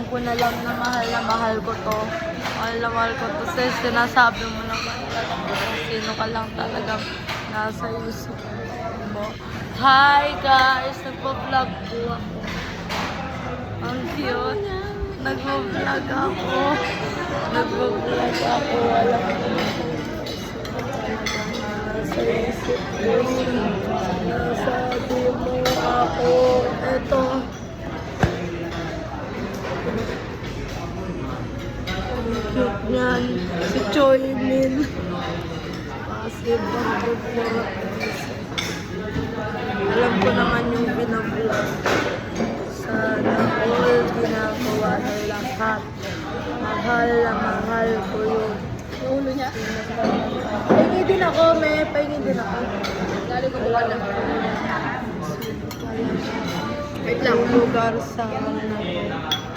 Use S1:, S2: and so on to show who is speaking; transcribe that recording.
S1: ko na lang na mahal ko to. Mahal na mahal ko to. Kasi sinasabi mo naman kung sino ka lang talagang nasa isip mo. Hi guys! Nagpa-vlog po ako. Ang cute. Nagpa-vlog ako. Nagpa-vlog ako. Alam mo. Nasa isip ko. Nasabi mo ako. Ito. Cute niyan. Si Choi Min. Kasi bakit mo. Alam ko naman yung binablog. Sana all ginagawa ng lahat. Mahal na mahal ko yun.
S2: Yung ulo niya.
S1: Pahingi din ako, may pahingi din ako.
S2: Lalo ko buwan na. Wait lang.
S1: Yung lugar sa ano na to.